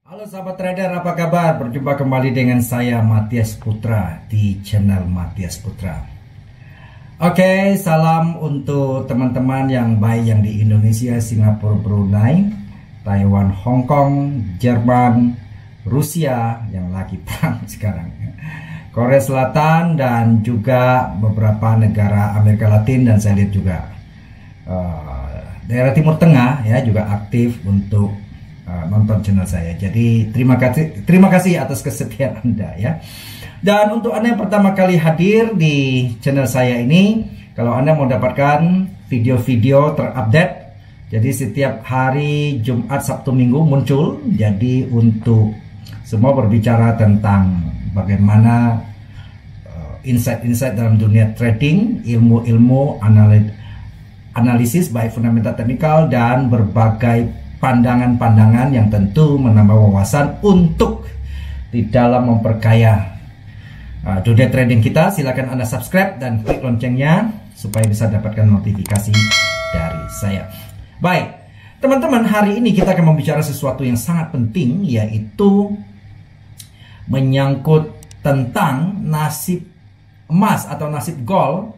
Halo sahabat trader, apa kabar? Berjumpa kembali dengan saya Matias Putra di channel Matias Putra. Oke, salam untuk teman-teman yang baik yang di Indonesia, Singapura, Brunei, Taiwan, Hong Kong, Jerman, Rusia yang lagi perang sekarang, Korea Selatan, dan juga beberapa negara Amerika Latin, dan saya lihat juga daerah Timur Tengah ya juga aktif untuk nonton channel saya. Jadi terima kasih atas kesetiaan Anda ya. Dan untuk Anda yang pertama kali hadir di channel saya ini, kalau Anda mau dapatkan video-video terupdate, jadi setiap hari Jumat, Sabtu, Minggu muncul. Jadi untuk semua berbicara tentang bagaimana insight-insight dalam dunia trading, ilmu-ilmu analisis baik fundamental, teknikal, dan berbagai pandangan-pandangan yang tentu menambah wawasan untuk di dalam memperkaya dunia trading kita. Silakan Anda subscribe dan klik loncengnya supaya bisa dapatkan notifikasi dari saya. Baik, teman-teman, hari ini kita akan membicarakan sesuatu yang sangat penting, yaitu menyangkut tentang nasib emas atau nasib gold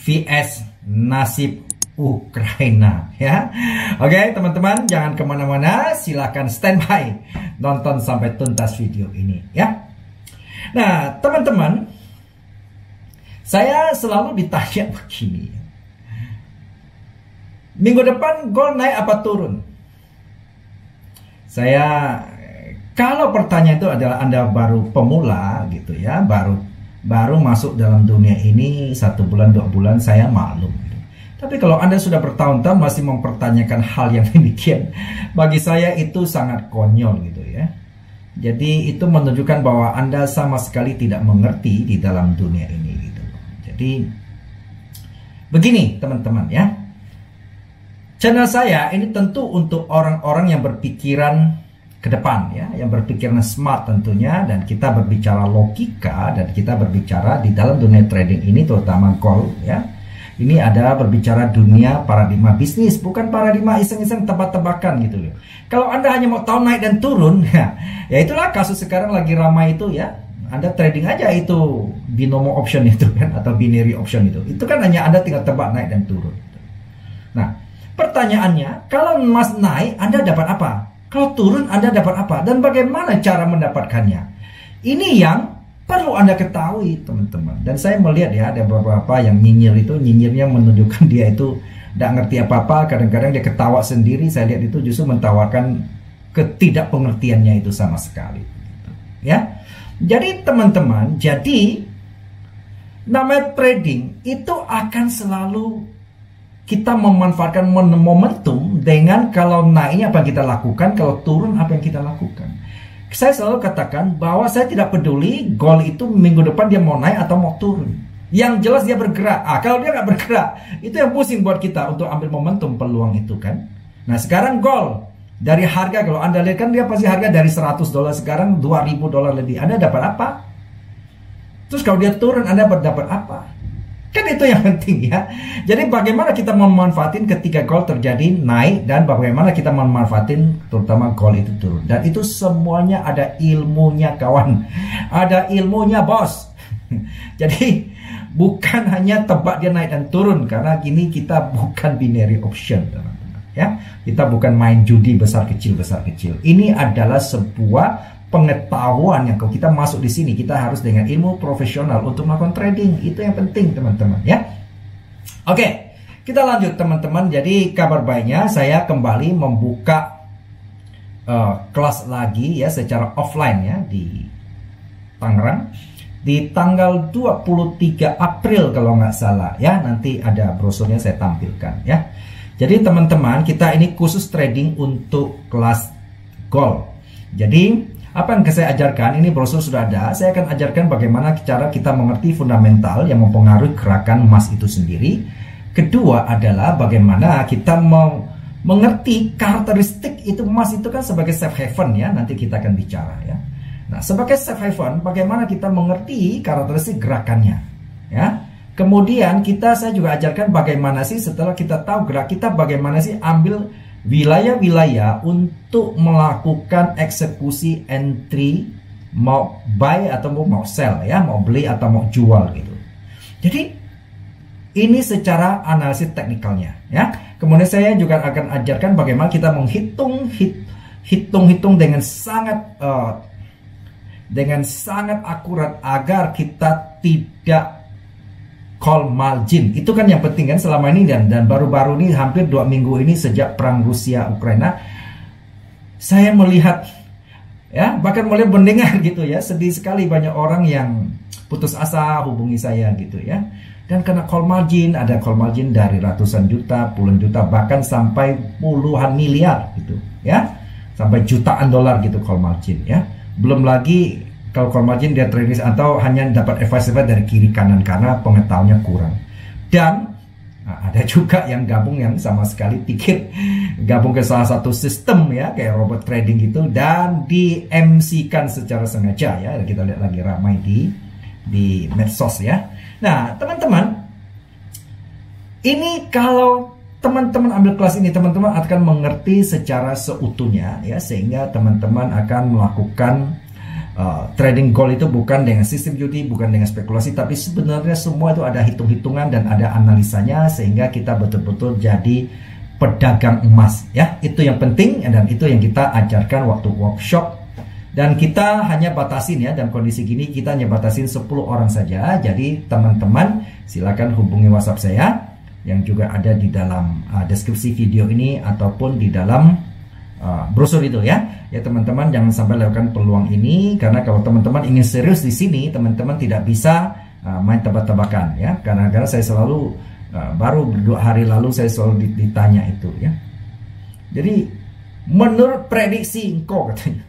vs nasib Ukraina ya. Oke teman-teman, jangan kemana-mana, silahkan standby nonton sampai tuntas video ini ya. Nah teman-teman, saya selalu ditanya begini, minggu depan gold naik apa turun? Kalau pertanyaan itu adalah Anda baru pemula gitu ya, baru masuk dalam dunia ini 1 bulan 2 bulan, saya maklum. Tapi kalau Anda sudah bertahun-tahun masih mempertanyakan hal yang demikian, bagi saya itu sangat konyol gitu ya. Jadi itu menunjukkan bahwa Anda sama sekali tidak mengerti di dalam dunia ini gitu. Jadi begini teman-teman ya. Channel saya ini tentu untuk orang-orang yang berpikiran ke depan ya, yang berpikiran smart tentunya, dan kita berbicara logika, dan kita berbicara di dalam dunia trading ini terutama gold ya. Ini adalah berbicara dunia paradigma bisnis, bukan paradigma iseng-iseng tebak-tebakan gitu loh. Kalau Anda hanya mau tahu naik dan turun, ya itulah kasus sekarang lagi ramai itu ya. Anda trading aja itu binomo option itu kan, atau binary option itu. Itu kan hanya Anda tinggal tebak naik dan turun. Nah, pertanyaannya, kalau emas naik Anda dapat apa? Kalau turun Anda dapat apa? Dan bagaimana cara mendapatkannya? Ini yang perlu Anda ketahui teman-teman. Dan saya melihat ya, ada beberapa yang nyinyirnya menunjukkan dia itu tidak ngerti apa-apa. Kadang-kadang dia ketawa sendiri. Saya lihat itu justru mentawarkan ketidakpengertiannya itu sama sekali ya. Jadi teman-teman, jadi namanya trading itu akan selalu kita memanfaatkan momentum dengan kalau naiknya apa yang kita lakukan, kalau turun apa yang kita lakukan. Saya selalu katakan bahwa saya tidak peduli gold itu minggu depan dia mau naik atau mau turun. Yang jelas dia bergerak. Kalau dia nggak bergerak, itu yang pusing buat kita untuk ambil momentum peluang itu kan. Nah sekarang gold dari harga, kalau Anda lihat kan dia pasti harga dari $100 sekarang $2.000 lebih. Anda dapat apa? Terus kalau dia turun Anda dapat apa? Kan itu yang penting ya. Jadi bagaimana kita memanfaatin ketika gold terjadi naik, dan bagaimana kita memanfaatin terutama gold itu turun. Dan itu semuanya ada ilmunya kawan. Ada ilmunya bos. Jadi bukan hanya tebak dia naik dan turun, karena gini kita bukan binary option teman-teman ya. Kita bukan main judi besar kecil. Ini adalah sebuah pengetahuan yang kalau kita masuk di sini, kita harus dengan ilmu profesional untuk melakukan trading. Itu yang penting teman-teman ya. Oke, kita lanjut teman-teman. Jadi kabar baiknya saya kembali membuka kelas lagi ya secara offline ya di Tangerang di tanggal 23 April kalau nggak salah ya. Nanti ada brosurnya saya tampilkan ya. Jadi teman-teman, kita ini khusus trading untuk kelas gold. Jadi apa yang saya ajarkan, ini brosur sudah ada. Saya akan ajarkan bagaimana cara kita mengerti fundamental yang mempengaruhi gerakan emas itu sendiri. Kedua adalah bagaimana kita mengerti karakteristik itu emas itu kan sebagai safe haven ya. Nanti kita akan bicara ya. Nah sebagai safe haven, bagaimana kita mengerti karakteristik gerakannya ya. Kemudian saya juga ajarkan bagaimana sih setelah kita tahu gerak kita, bagaimana sih ambil wilayah-wilayah untuk melakukan eksekusi entry, mau buy atau mau sell ya, mau beli atau mau jual gitu. Jadi ini secara analisis teknikalnya ya. Kemudian saya juga akan ajarkan bagaimana kita menghitung dengan sangat akurat agar kita tidak call margin. Itu kan yang penting kan selama ini, dan baru-baru ini hampir 2 minggu ini sejak perang Rusia Ukraina, saya melihat ya, bahkan mulai mendengar gitu ya, sedih sekali banyak orang yang putus asa hubungi saya gitu ya. Dan kena call margin, ada call margin dari ratusan juta, puluhan juta, bahkan sampai puluhan miliar gitu ya. Sampai jutaan dolar gitu call margin ya. Belum lagi kalau call margin dia trading atau hanya dapat advice dari kiri kanan karena pengetahuannya kurang. Dan ada juga yang gabung yang sama sekali pikir gabung ke salah satu sistem ya, kayak robot trading gitu, dan di MC-kan secara sengaja ya. Kita lihat lagi ramai di medsos ya. Nah teman-teman, ini kalau teman-teman ambil kelas ini, teman-teman akan mengerti secara seutuhnya ya, sehingga teman-teman akan melakukan trading gold itu bukan dengan sistem judi, bukan dengan spekulasi, tapi sebenarnya semua itu ada hitung-hitungan dan ada analisanya, sehingga kita betul-betul jadi pedagang emas ya. Itu yang penting dan itu yang kita ajarkan waktu workshop. Dan kita hanya batasin ya, dalam kondisi gini kita hanya batasin 10 orang saja. Jadi teman-teman silakan hubungi WhatsApp saya yang juga ada di dalam deskripsi video ini ataupun di dalam brosur itu ya. Ya teman-teman, jangan sampai lewatkan peluang ini, karena kalau teman-teman ingin serius di sini, teman-teman tidak bisa main tebak-tebakan ya. Karena saya selalu baru 2 hari lalu saya selalu ditanya itu ya. Jadi menurut prediksi engkau katanya.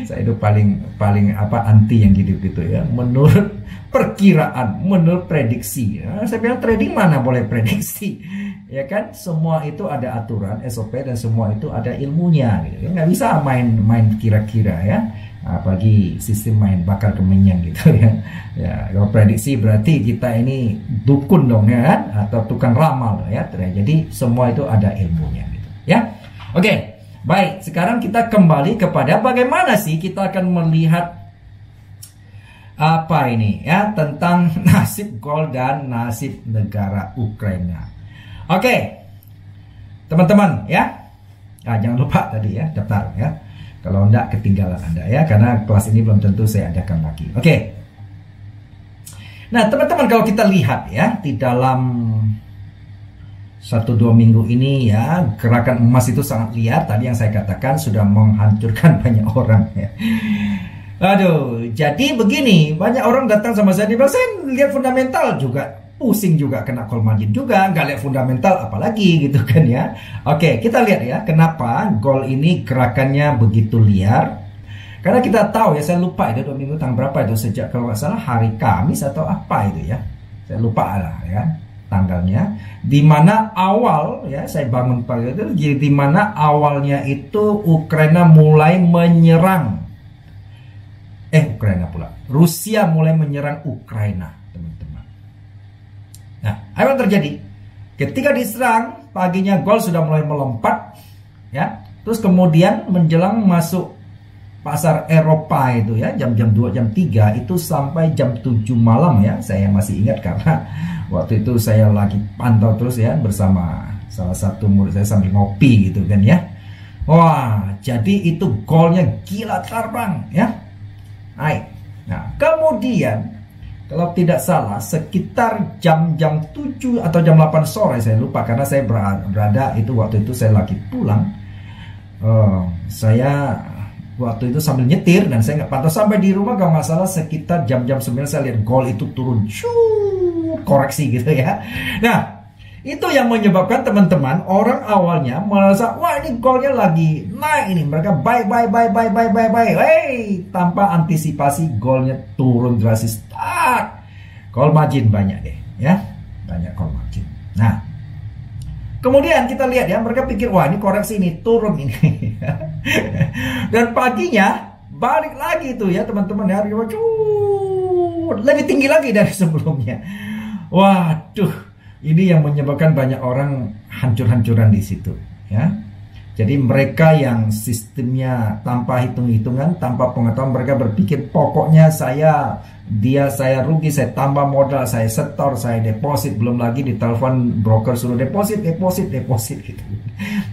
Saya itu paling anti yang gitu ya. Menurut perkiraan, menurut prediksi. Ya, saya bilang trading mana boleh prediksi, ya kan? Semua itu ada aturan SOP dan semua itu ada ilmunya. Gitu. Nggak bisa main kira-kira ya. Apalagi sistem main bakar kemenyan gitu ya. Ya kalau prediksi berarti kita ini dukun dong ya kan? Atau tukang ramal ya. Jadi semua itu ada ilmunya gitu ya. Oke, baik. Sekarang kita kembali kepada bagaimana sih kita akan melihat apa ini ya, tentang nasib gold dan nasib negara Ukraina. Oke, teman-teman ya, jangan lupa tadi ya daftar ya. Kalau enggak ketinggalan Anda ya, karena kelas ini belum tentu saya adakan lagi. Oke. Nah teman-teman, kalau kita lihat ya di dalam 1-2 minggu ini ya, gerakan emas itu sangat liar. Tadi yang saya katakan sudah menghancurkan banyak orang ya. Aduh, jadi begini, banyak orang datang sama saya, bilang saya lihat fundamental juga, pusing juga, kena call margin juga, nggak lihat fundamental apalagi gitu kan ya. Oke, kita lihat ya, kenapa gold ini gerakannya begitu liar. Karena kita tahu ya, saya lupa itu 2 minggu tanggal berapa itu, sejak kalau nggak salah hari Kamis atau apa itu ya, saya lupa lah ya tanggalnya, dimana awal ya saya bangun pagi itu, jadi dimana awalnya itu Ukraina mulai menyerang. Ukraina pula. Rusia mulai menyerang Ukraina, teman-teman. Nah, apa yang terjadi? Ketika diserang, paginya gold sudah mulai melompat, ya. Terus kemudian menjelang masuk pasar Eropa itu ya, jam-jam 2, jam 3 itu sampai jam 7 malam ya. Saya masih ingat karena waktu itu saya lagi pantau terus ya bersama salah satu murid saya sambil ngopi gitu kan ya. Wah, jadi itu goldnya gila terbang ya. Nah, kemudian kalau tidak salah sekitar jam-jam 7 atau jam 8 sore, saya lupa karena saya berada itu waktu itu saya lagi pulang. Saya waktu itu sambil nyetir dan saya nggak pantau sampai di rumah, kalau nggak salah sekitar jam-jam 9 saya lihat gold itu turun, koreksi gitu ya. Nah, itu yang menyebabkan teman-teman orang awalnya merasa wah ini goldnya lagi naik ini, mereka buy. Tanpa antisipasi goldnya turun drastis. Call margin banyak deh ya, banyak call margin. Nah kemudian kita lihat ya, mereka pikir wah ini koreksi ini, turun ini. Dan paginya balik lagi tuh ya teman-teman ya, lebih tinggi lagi dari sebelumnya. Waduh, ini yang menyebabkan banyak orang hancur-hancuran di situ, ya. Jadi mereka yang sistemnya tanpa hitung-hitungan, tanpa pengetahuan, mereka berpikir pokoknya saya rugi, saya tambah modal, saya setor, saya deposit, belum lagi ditelepon broker suruh deposit gitu.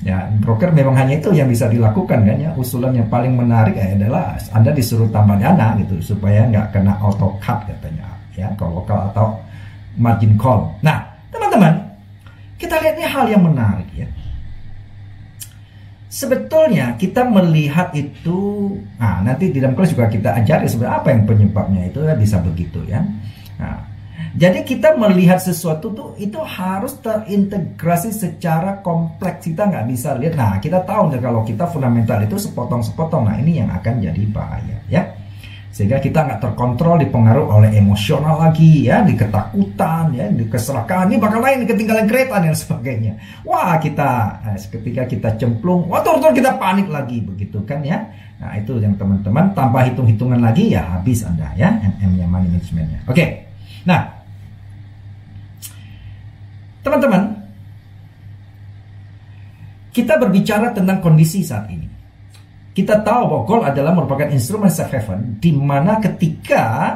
Ya, broker memang hanya itu yang bisa dilakukan kan ya. Usulan yang paling menarik adalah Anda disuruh tambah dana gitu supaya nggak kena auto cut katanya, ya, kalau atau margin call. Nah, teman-teman, kita lihat ini hal yang menarik ya. Sebetulnya kita melihat itu, nah nanti di dalam kelas juga kita ajari sebenarnya apa yang penyebabnya itu ya, bisa begitu ya. Nah, jadi kita melihat sesuatu tuh itu harus terintegrasi secara kompleks, kita nggak bisa lihat. Nah, kita tahu nih kalau kita fundamental itu sepotong-sepotong, nah ini yang akan jadi bahaya ya. Sehingga kita nggak terkontrol, dipengaruhi oleh emosional lagi ya, di ketakutan ya, di keserakahan, ini bakal lain, ketinggalan kereta dan sebagainya. Wah, ketika kita cemplung, wah turun kita panik lagi begitu kan ya. Nah, itu yang teman-teman, tanpa hitung-hitungan lagi ya habis Anda ya, MM-nya, money management-nya. Oke. Nah, teman-teman, kita berbicara tentang kondisi saat ini. Kita tahu bahwa gold adalah merupakan instrumen safe haven, di mana ketika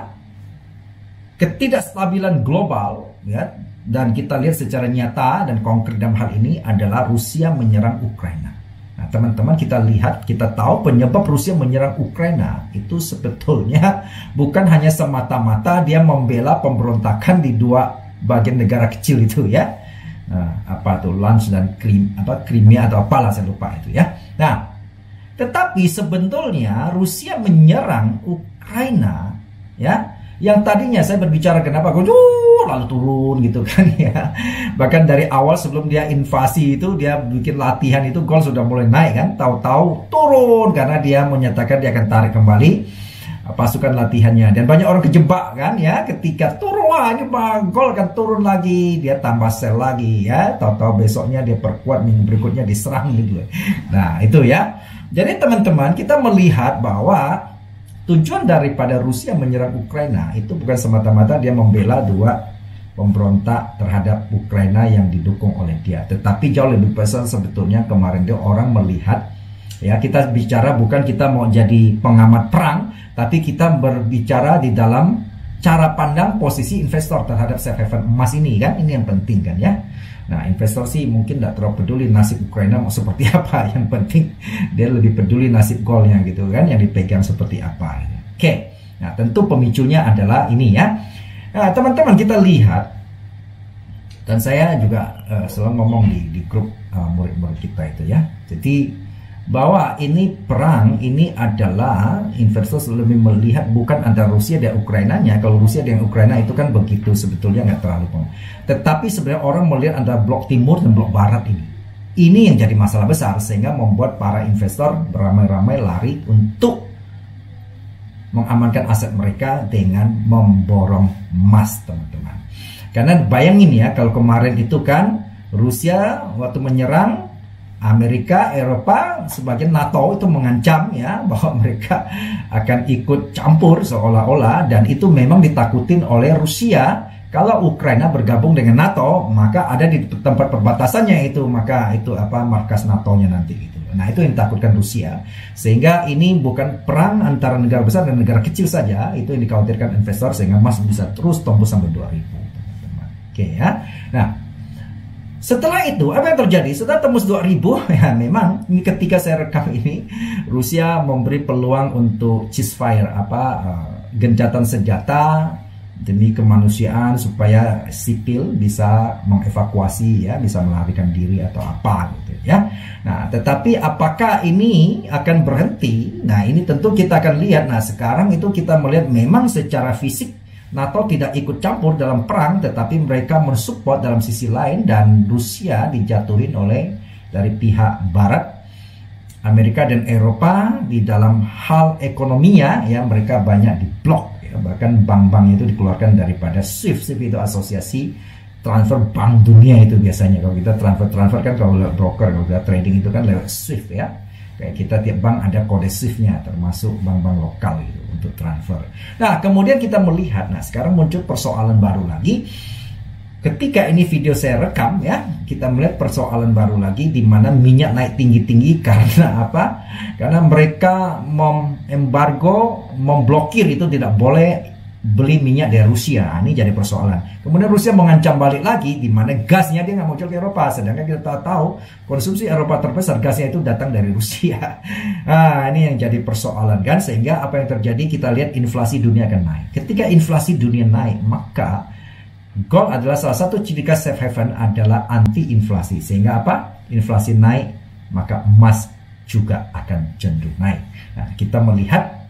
ketidakstabilan global, ya, dan kita lihat secara nyata dan konkret dalam hal ini adalah Rusia menyerang Ukraina. Nah, teman-teman, kita lihat, kita tahu penyebab Rusia menyerang Ukraina itu sebetulnya bukan hanya semata-mata dia membela pemberontakan di dua bagian negara kecil itu ya. Nah, apa tuh Luhansk dan Crimea atau apalah, saya lupa itu ya. Nah, tetapi sebetulnya Rusia menyerang Ukraina ya, yang tadinya saya berbicara kenapa lalu turun gitu kan ya. Bahkan dari awal sebelum dia invasi itu, dia bikin latihan itu, gold sudah mulai naik kan, tahu-tahu turun karena dia menyatakan dia akan tarik kembali pasukan latihannya, dan banyak orang kejebak kan ya, ketika turun, wah ini gold akan turun lagi, dia tambah sell lagi ya, tahu-tahu besoknya dia perkuat, minggu berikutnya diserang gitu. Nah, itu ya. Jadi teman-teman, kita melihat bahwa tujuan daripada Rusia menyerang Ukraina itu bukan semata-mata dia membela dua pemberontak terhadap Ukraina yang didukung oleh dia, tetapi jauh lebih besar sebetulnya kemarin dia orang melihat ya, kita bicara bukan kita mau jadi pengamat perang, tapi kita berbicara di dalam cara pandang posisi investor terhadap safe haven emas ini kan, ini yang penting kan ya. Nah, investor sih mungkin tidak terlalu peduli nasib Ukraina mau seperti apa, yang penting dia lebih peduli nasib goldnya gitu kan, yang dipegang seperti apa gitu. Oke, nah tentu pemicunya adalah ini ya. Nah, teman-teman, kita lihat, dan saya juga selalu ngomong di grup murid-murid kita itu ya, jadi bahwa ini perang ini adalah investor lebih melihat bukan antara Rusia dan Ukrainanya. Kalau Rusia dan Ukraina itu kan begitu sebetulnya nggak terlalu penting. Tetapi sebenarnya orang melihat antara blok timur dan blok barat ini. Ini yang jadi masalah besar sehingga membuat para investor beramai-ramai lari untuk mengamankan aset mereka dengan memborong emas, teman-teman. Karena bayangin ya, kalau kemarin itu kan Rusia waktu menyerang Amerika, Eropa, sebagian NATO itu mengancam ya bahwa mereka akan ikut campur seolah-olah, dan itu memang ditakutin oleh Rusia. Kalau Ukraina bergabung dengan NATO, maka ada di tempat perbatasannya itu, maka itu markas NATO-nya nanti gitu. Nah, itu yang ditakutkan Rusia. Sehingga ini bukan perang antara negara besar dan negara kecil saja, itu yang dikhawatirkan investor, sehingga emas bisa terus tembus sampai 2000. Oke ya. Nah, setelah itu, apa yang terjadi? Setelah tembus 2000, ya memang ini ketika saya rekam ini, Rusia memberi peluang untuk ceasefire, gencatan senjata demi kemanusiaan supaya sipil bisa mengevakuasi ya, bisa melarikan diri atau apa gitu ya. Nah, tetapi apakah ini akan berhenti? Nah, ini tentu kita akan lihat. Nah, sekarang itu kita melihat memang secara fisik NATO tidak ikut campur dalam perang, tetapi mereka mensupport dalam sisi lain, dan Rusia dijatuhin oleh dari pihak Barat, Amerika dan Eropa di dalam hal ekonominya ya, mereka banyak diblok ya, bahkan bank-bank itu dikeluarkan daripada SWIFT. SWIFT itu asosiasi transfer bank dunia itu biasanya. Kalau kita transfer kan kalau lewat broker, kalau kita trading itu kan lewat SWIFT ya. Kayak kita tiap bank ada kode SWIFT-nya, termasuk bank-bank lokal gitu untuk transfer. Nah, kemudian kita melihat, nah sekarang muncul persoalan baru lagi. ketika ini video saya rekam ya, kita melihat persoalan baru lagi di mana minyak naik tinggi-tinggi karena apa? Karena mereka memembargo, memblokir itu tidak boleh beli minyak dari Rusia. Ini jadi persoalan. Kemudian Rusia mengancam balik lagi di mana gasnya dia nggak mau jual ke Eropa. Sedangkan kita tahu konsumsi Eropa terbesar gasnya itu datang dari Rusia. Nah, ini yang jadi persoalan kan, sehingga apa yang terjadi kita lihat inflasi dunia akan naik. Ketika inflasi dunia naik, maka gold adalah salah satu ciri khas safe haven adalah anti inflasi. Sehingga apa? Inflasi naik, maka emas juga akan cenderung naik. Nah, kita melihat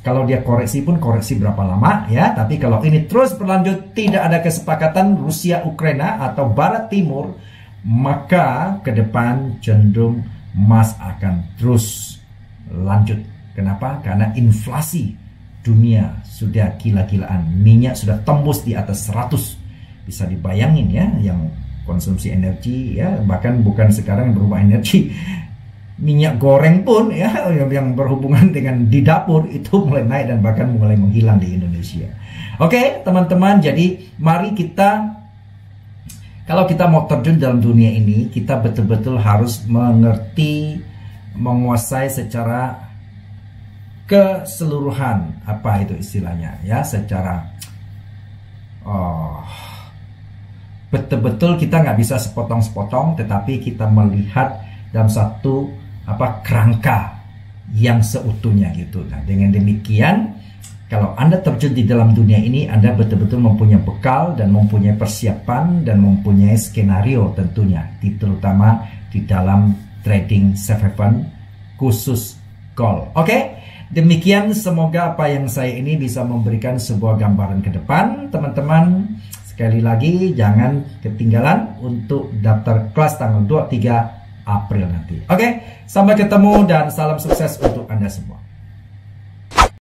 kalau dia koreksi pun koreksi berapa lama ya, tapi kalau ini terus berlanjut tidak ada kesepakatan Rusia Ukraina atau Barat Timur, maka ke depan cenderung emas akan terus lanjut. Kenapa? Karena inflasi dunia sudah gila-gilaan, minyak sudah tembus di atas 100. Bisa dibayangin ya, yang konsumsi energi ya, bahkan bukan sekarang berubah energi, minyak goreng pun ya yang berhubungan dengan di dapur itu mulai naik dan bahkan mulai menghilang di Indonesia. Oke, teman-teman, jadi mari kita, kalau kita mau terjun dalam dunia ini, kita betul-betul harus mengerti, menguasai secara keseluruhan, apa itu istilahnya ya, secara betul-betul kita nggak bisa sepotong-sepotong, tetapi kita melihat dalam satu kerangka yang seutuhnya gitu. Nah, dengan demikian kalau Anda terjun di dalam dunia ini, Anda betul-betul mempunyai bekal dan mempunyai persiapan dan mempunyai skenario tentunya, terutama di dalam trading safe haven khusus gold. Oke, demikian, semoga apa yang saya ini bisa memberikan sebuah gambaran ke depan, teman-teman. Sekali lagi jangan ketinggalan untuk daftar kelas tanggal 23 April nanti. Oke, sampai ketemu dan salam sukses untuk Anda semua.